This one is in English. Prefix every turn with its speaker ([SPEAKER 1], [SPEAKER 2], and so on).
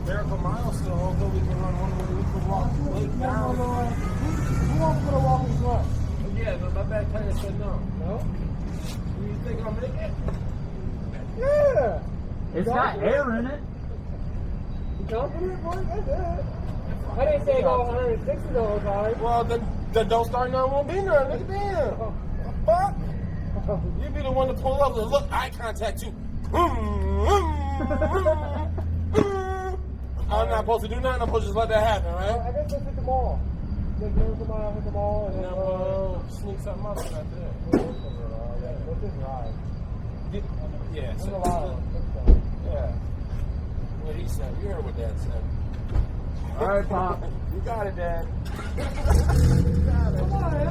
[SPEAKER 1] Miracle Milestone, although we can run one way, we can walk late down.
[SPEAKER 2] Who wants to walk in front?
[SPEAKER 1] Yeah, but my back tire said no.
[SPEAKER 2] No?
[SPEAKER 1] Do you think I'll make it?
[SPEAKER 2] Yeah.
[SPEAKER 3] It's got air in it.
[SPEAKER 2] You confident, boy? That's it. I didn't say go 160 the whole time.
[SPEAKER 1] Well, then don't start now, won't be there. Nigga, damn. Fuck. You be the one to pull up and look, eye contact you. I'm not supposed to do nothing. I'm supposed to just let that happen,
[SPEAKER 2] I
[SPEAKER 1] right?
[SPEAKER 2] guess let's hit the mall. Just learn somebody out hit the mall.
[SPEAKER 1] And then we'll sneak something else right there.
[SPEAKER 2] Let's just ride.
[SPEAKER 1] Yeah.
[SPEAKER 2] There's a
[SPEAKER 1] So,
[SPEAKER 2] lot of them.
[SPEAKER 1] yeah. What he said. You heard what Dad said.
[SPEAKER 3] All right, Pop.
[SPEAKER 1] You got it, Dad.
[SPEAKER 2] Come on, man.